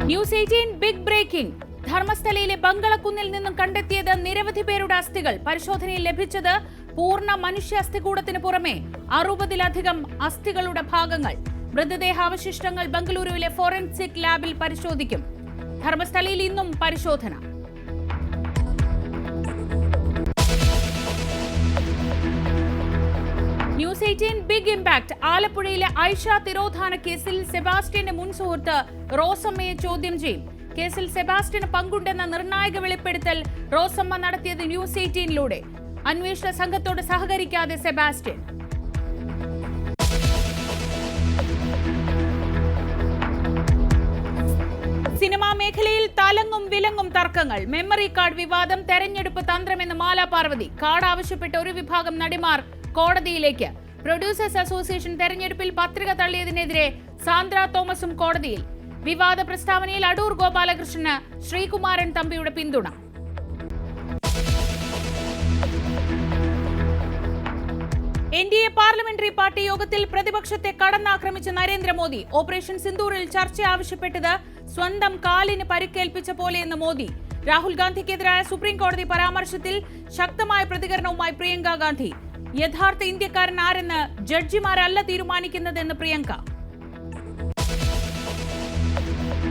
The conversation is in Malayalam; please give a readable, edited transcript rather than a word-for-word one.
News 18 big breaking. ധർമ്മസ്ഥലയിലെ ബംഗളക്കുന്നിൽ നിന്നും കണ്ടെത്തിയത് നിരവധി പേരുടെ അസ്ഥികൾ. പരിശോധനയിൽ ലഭിച്ചത് പൂർണ്ണ മനുഷ്യ അസ്ഥികൂടത്തിന് പുറമെ 60-ലധികം അസ്ഥികളുടെ ഭാഗങ്ങൾ. മൃതദേഹാവശിഷ്ടങ്ങൾ ബംഗളൂരുവിലെ ഫോറൻസിക് ലാബിൽ പരിശോധിക്കും. ധർമ്മസ്ഥലയിൽ ഇന്നും പരിശോധന. News 18 big impact. ആലപ്പുഴയിലെ ഐഷ തിരോധാന കേസിൽ സെബാസ്റ്റ്യന്റെ മുൻ സുഹൃത്ത് റോസമ്മയെ ചോദ്യം ചെയ്യും. കേസിൽ സെബാസ്റ്റ്യന് പങ്കുണ്ടെന്ന നിർണായക വെളിപ്പെടുത്തൽ റോസമ്മ നടത്തിയത് ന്യൂസ് 18-ലൂടെ. അന്വേഷണ സംഘത്തോട് സഹകരിക്കാതെ സെബാസ്റ്റ്യൻ. സിനിമാ മേഖലയിൽ തലങ്ങും വിലങ്ങും തർക്കങ്ങൾ. മെമ്മറി കാർഡ് വിവാദം, തെരഞ്ഞെടുപ്പ് തന്ത്രമെന്ന് മാല പാർവതി. കാർഡ് ആവശ്യപ്പെട്ട ഒരു വിഭാഗം നടിമാർ കോടതിയിലേക്ക്. പ്രൊഡ്യൂസേഴ്സ് അസോസിയേഷൻ തെരഞ്ഞെടുപ്പിൽ പത്രിക തള്ളിയതിനെതിരെ സാന്ദ്ര തോമസും കോടതിയിൽ. വിവാദ പ്രസ്താവനയിൽ അടൂർ ഗോപാലകൃഷ്ണന് ശ്രീകുമാരൻ തമ്പിയുടെ പിന്തുണ. NDA പാർലമെന്ററി പാർട്ടി യോഗത്തിൽ പ്രതിപക്ഷത്തെ കടന്നാക്രമിച്ച നരേന്ദ്രമോദി. ഓപ്പറേഷൻ സിന്ദൂറിൽ ചർച്ച ആവശ്യപ്പെട്ടത് സ്വന്തം കാലിന് പരിക്കേൽപ്പിച്ച പോലെയെന്ന് മോദി. രാഹുൽ ഗാന്ധിക്കെതിരായ സുപ്രീം കോടതി പരാമർശത്തിൽ ശക്തമായ പ്രതികരണവുമായി പ്രിയങ്ക ഗാന്ധി. യഥാർത്ഥ ഇന്ത്യക്കാരൻ ആരെന്ന് ജഡ്ജിമാരല്ല തീരുമാനിക്കുന്നതെന്ന് പ്രിയങ്ക.